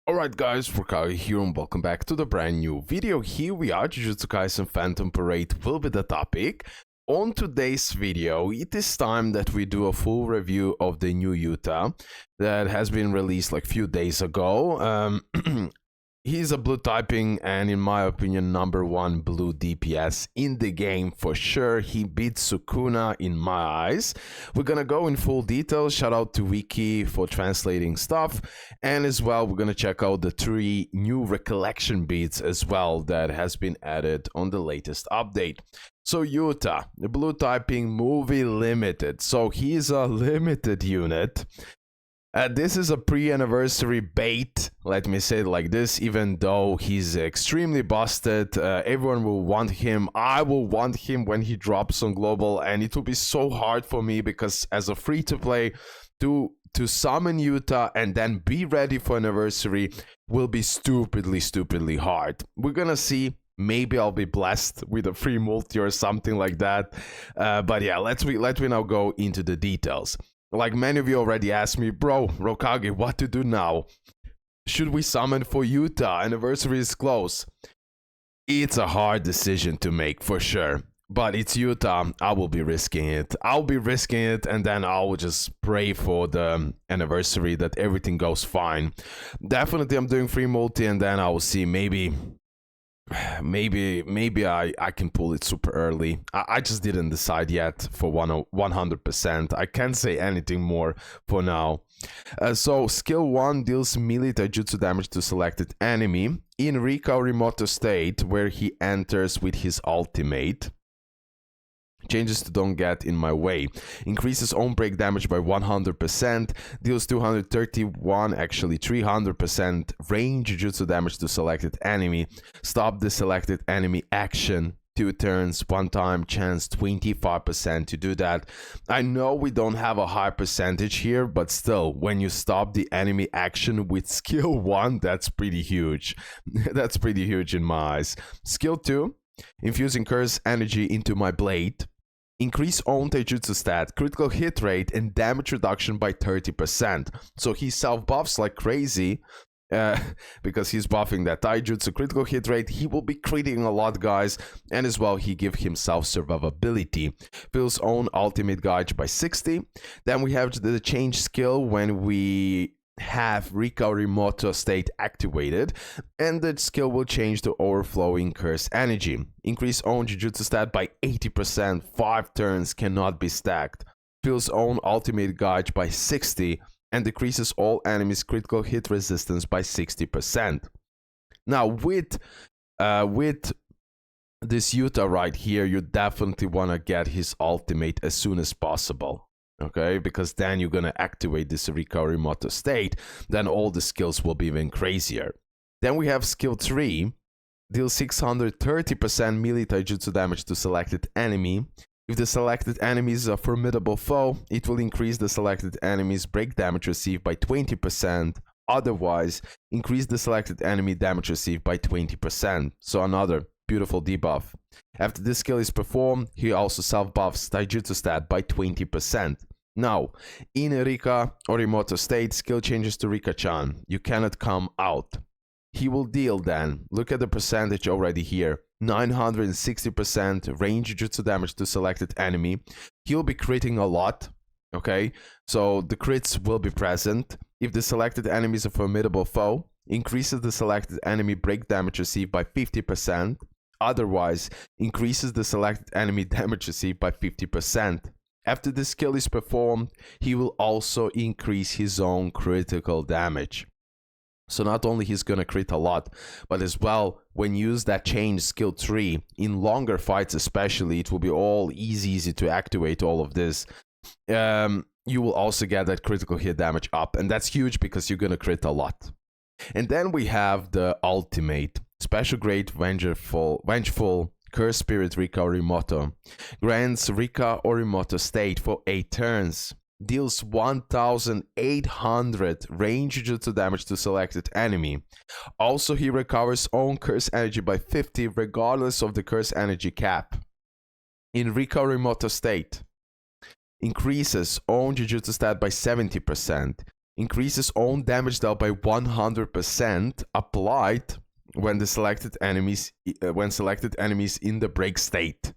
Alright guys, RoKage here and welcome back to the brand new video. Here we are, Jujutsu Kaisen Phantom Parade will be the topic. On today's video, it is time that we do a full review of the new Yuta that has been released like a few days ago. He's a blue typing and in my opinion #1 blue DPS in the game for sure. He beats Sukuna in my eyes. We're gonna go in full detail. Shout out to Wiki for translating stuff, and as well we're gonna check out the 3 new Recollection Bits as well that has been added on the latest update. So Yuta, the blue typing movie limited. So he's a limited unit. This is a pre-anniversary bait, let me say it like this, even though he's extremely busted. Everyone will want him. I will want him when he drops on global, and it will be so hard for me because as a free-to-play, to summon Yuta and then be ready for anniversary will be stupidly hard. We're gonna see. Maybe I'll be blessed with a free multi or something like that. But yeah, let me now go into the details. Like many of you already asked me, bro, RoKage, what to do now? Should we summon for Yuta? Anniversary is close. It's a hard decision to make for sure. But it's Yuta, I will be risking it. I'll be risking it and then I will just pray for the anniversary that everything goes fine. Definitely I'm doing free multi and then I will see maybe I can pull it super early. I just didn't decide yet for 100%. I can't say anything more for now. So skill 1 deals melee taijutsu damage to selected enemy in Recollection state where he enters with his ultimate. Changes to don't get in my way. Increases own break damage by 100%. Deals 231, actually 300% range jujutsu damage to selected enemy. Stop the selected enemy action 2 turns, 1 time, chance 25% to do that. I know we don't have a high percentage here, but still, when you stop the enemy action with skill 1, that's pretty huge. That's pretty huge in my eyes. Skill 2, infusing curse energy into my blade. Increase own taijutsu stat, critical hit rate, and damage reduction by 30%. So he self-buffs like crazy because he's buffing that taijutsu critical hit rate. He will be critting a lot, guys. And as well, he give himself survivability. Fills own ultimate gauge by 60. Then we have the change skill when we have Recollection state activated, and that skill will change to overflowing curse energy. Increase own jujutsu stat by 80%, 5 turns, cannot be stacked. Fills own ultimate gauge by 60 and decreases all enemies critical hit resistance by 60%. Now with this Yuta right here, you definitely want to get his ultimate as soon as possible. Okay, because then you're gonna activate this Recollection state, then all the skills will be even crazier. Then we have skill 3, deal 630% melee taijutsu damage to selected enemy. If the selected enemy is a formidable foe, it will increase the selected enemy's break damage received by 20%. Otherwise, increase the selected enemy damage received by 20%. So another beautiful debuff. After this skill is performed, he also self-buffs taijutsu stat by 20%. Now, in Recollection state, skill changes to Rika-chan. You cannot come out. He will deal then, look at the percentage already here, 960% range jujutsu damage to selected enemy. He'll be critting a lot, okay? So the crits will be present. If the selected enemy is a formidable foe, increases the selected enemy break damage received by 50%. Otherwise, increases the selected enemy damage received by 50%. After the skill is performed, he will also increase his own critical damage. So not only he's gonna crit a lot, but as well, when you use that change skill 3, in longer fights especially, it will be all easy to activate all of this. You will also get that critical hit damage up, and that's huge because you're gonna crit a lot. And then we have the ultimate. Special Great Vengeful Curse Spirit Recollection. Grants Recollection state for 8 turns. Deals 1800 range jujutsu damage to selected enemy. Also, he recovers own curse energy by 50 regardless of the curse energy cap. In Recollection state, increases own jujutsu stat by 70%. increases own damage dealt by 100% applied when selected enemies in the break state.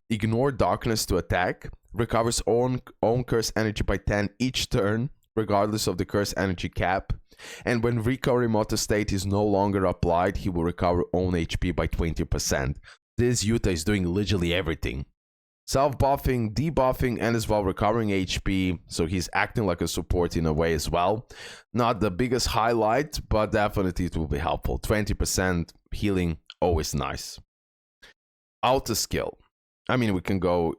Ignore darkness to attack. Recovers own curse energy by 10 each turn, regardless of the curse energy cap. And when recovery motto state is no longer applied, he will recover own HP by 20%. This Yuta is doing literally everything. Self-buffing, debuffing, and as well recovering HP, so he's acting like a support in a way as well. Not the biggest highlight, but definitely it will be helpful. 20% healing, always nice. Auto skill. I mean, we can go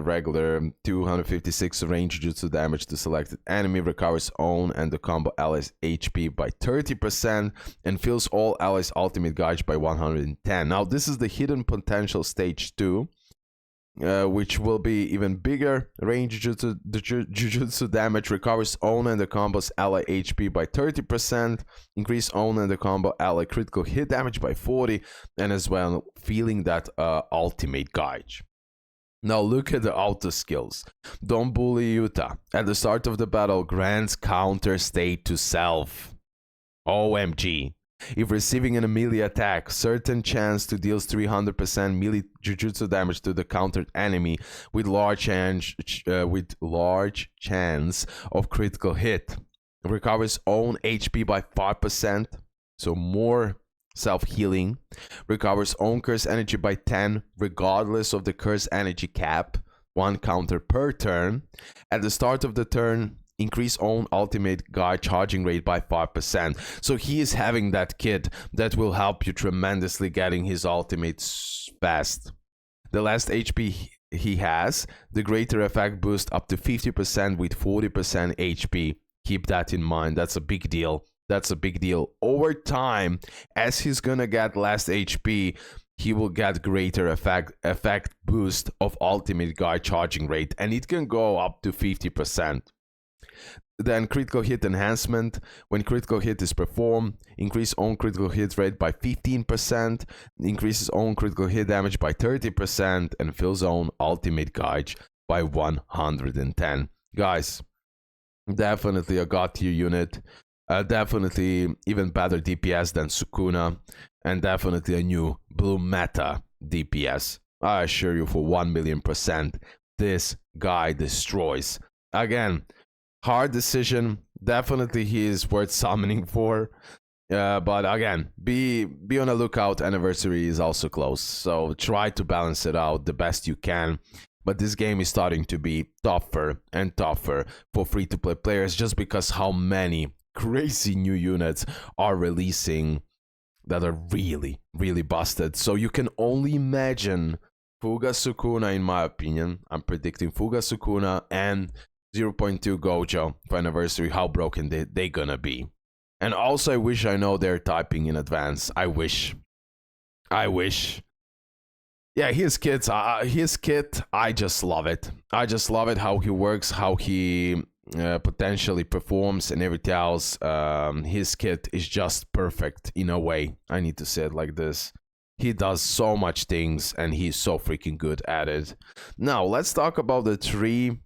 regular 256 range jutsu damage to selected enemy, recovers own and the combo allies HP by 30%, and fills all allies ultimate gauge by 110. Now, this is the hidden potential stage 2, which will be even bigger. Range jujutsu damage, recovers own and the combo's ally HP by 30%, increase own and the combo ally critical hit damage by 40, and as well feeling that ultimate gauge. Now look at the auto skills. Don't bully Yuta. At the start of the battle, grants counter state to self. OMG. If receiving an melee attack, certain chance to deals 300% melee jujutsu damage to the countered enemy with large chance of critical hit. Recovers own HP by 5%, so more self-healing. Recovers own curse energy by 10, regardless of the curse energy cap. 1 counter per turn. At the start of the turn, increase own ultimate guy charging rate by 5%. So he is having that kit that will help you tremendously getting his ultimates fast. The less HP he has, the greater effect boost up to 50% with 40% HP. Keep that in mind. That's a big deal. That's a big deal. Over time, as he's gonna get less HP, he will get greater effect boost of ultimate guy charging rate, and it can go up to 50%. Then critical hit enhancement. When critical hit is performed, increase own critical hit rate by 15%, increases own critical hit damage by 30%, and fills own ultimate gauge by 110. Guys, definitely a god tier unit. Definitely even better DPS than Sukuna, and definitely a new blue meta DPS. I assure you for 1,000,000%, this guy destroys. Again, hard decision. Definitely he is worth summoning for. But again, be on a lookout. Anniversary is also close, so try to balance it out the best you can. But this game is starting to be tougher and tougher for free-to-play players, just because how many crazy new units are releasing that are really, really busted. So you can only imagine Fuga Sukuna, in my opinion. I'm predicting Fuga Sukuna and 0.2 Gojo for Anniversary, how broken they gonna be. And also, I wish I know their typing in advance. I wish. Yeah, his kit, I just love it. I just love it, how he works, how he potentially performs and everything else. His kit is just perfect in a way. I need to say it like this. He does so much things and he's so freaking good at it. Now, let's talk about the 3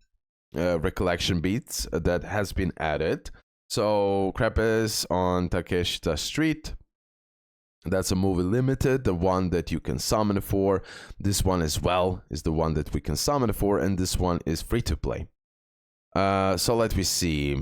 recollection beats that has been added. So, Crepes on Takeshita Street. That's a movie limited, the one that you can summon for. This one as well is the one that we can summon for, and this one is free to play. So let me see.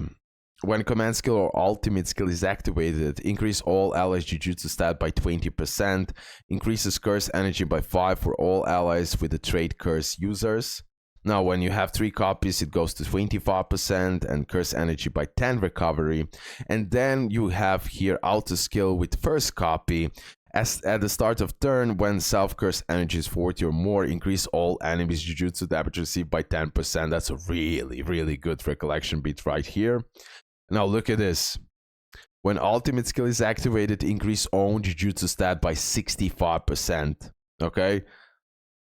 When command skill or ultimate skill is activated, increase all allies Jujutsu stat by 20%, increases curse energy by 5 for all allies with the trait curse users. Now, when you have 3 copies, it goes to 25% and curse energy by 10 recovery. And then you have here auto skill with first copy. As at the start of turn, when self-curse energy is 40 or more, increase all enemies Jujutsu damage received by 10%. That's a really, really good recollection beat right here. Now look at this. When ultimate skill is activated, increase own Jujutsu stat by 65%. Okay?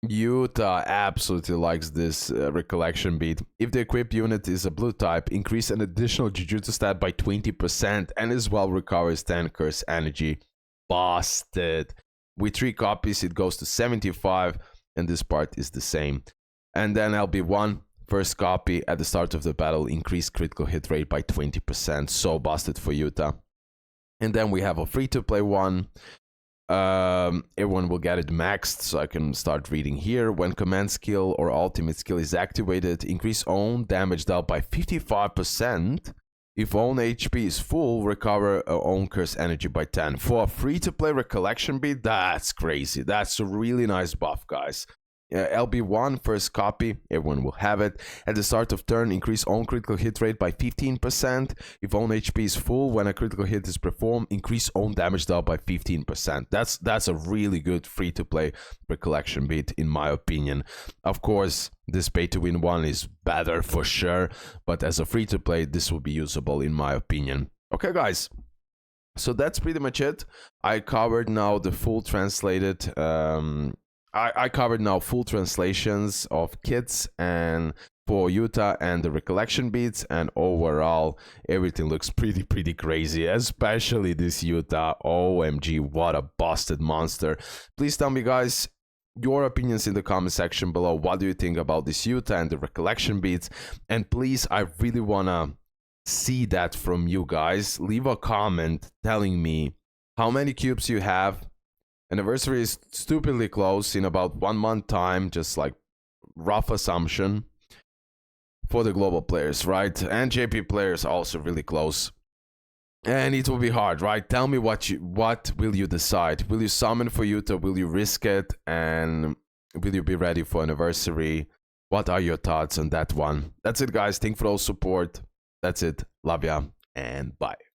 Yuta absolutely likes this recollection beat. If the equipped unit is a blue type, increase an additional Jujutsu stat by 20% and as well recovers 10 curse energy. Busted. With 3 copies, it goes to 75, and this part is the same. And then LB1, first copy at the start of the battle, increase critical hit rate by 20%. So busted for Yuta. And then we have a free-to-play one. Everyone will get it maxed, so I can start reading here. When command skill or ultimate skill is activated, increase own damage dealt by 55%. If own HP is full, recover own curse energy by 10. For a free-to-play recollection bit, that's crazy. That's a really nice buff, guys. LB1, first copy, everyone will have it. At the start of turn, increase own critical hit rate by 15%. If own HP is full, when a critical hit is performed, increase own damage dealt by 15%. That's a really good free-to-play recollection bit, in my opinion. Of course, this pay-to-win one is better for sure, but as a free-to-play, this will be usable, in my opinion. Okay, guys. So that's pretty much it. I covered now the full translated... I covered now full translations of kits and for Yuta and the recollection beats, and overall everything looks pretty crazy, especially this Yuta. OMG, what a busted monster. Please tell me, guys, your opinions in the comment section below. What do you think about this Yuta and the recollection beats? And please, I really wanna see that from you guys. Leave a comment telling me how many cubes you have. Anniversary is stupidly close, in about 1 month time, just like rough assumption for the global players, right? And JP players also really close. And it will be hard, right? Tell me what will you decide? Will you summon for Yuta? Will you risk it? And will you be ready for anniversary? What are your thoughts on that one? That's it, guys. Thank you for all support. That's it. Love ya and bye.